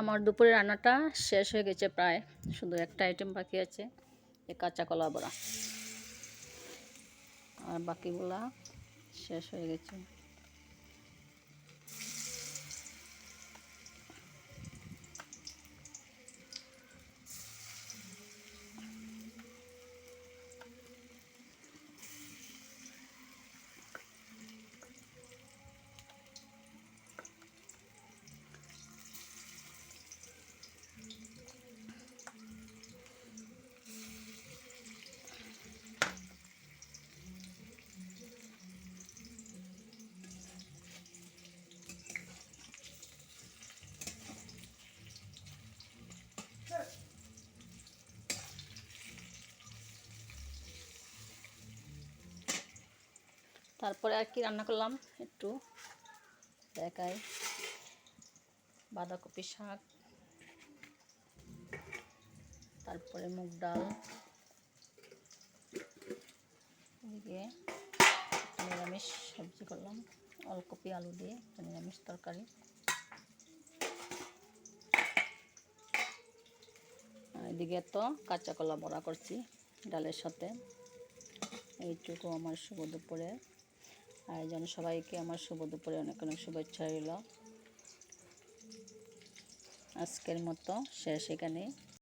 আমার দুপুরের রান্নাটা শেষ হয়ে গেছে প্রায়, শুধু একটা আইটেম বাকি আছে, এই কাঁচা কলা বড়া, আর বাকিগুলা শেষ হয়ে গেছে। তারপরে আর কি রান্না করলাম একটু দেখাই। বাঁধাকপি শাক, তারপরে মুগ ডাল, এদিকে নিরামিষ সবজি করলাম, ওলকপি আলু দিয়ে নিরামিষ তরকারি। এদিকে তো কাঁচা কলা বড়া করছি ডালের সাথে। এইটুকু আমার শুভ দুপুরে আয়োজন। সবাইকে আমার শুভ দুপুরে অনেক অনেক শুভেচ্ছা রইল। আজকের মতো শেষ এখানে।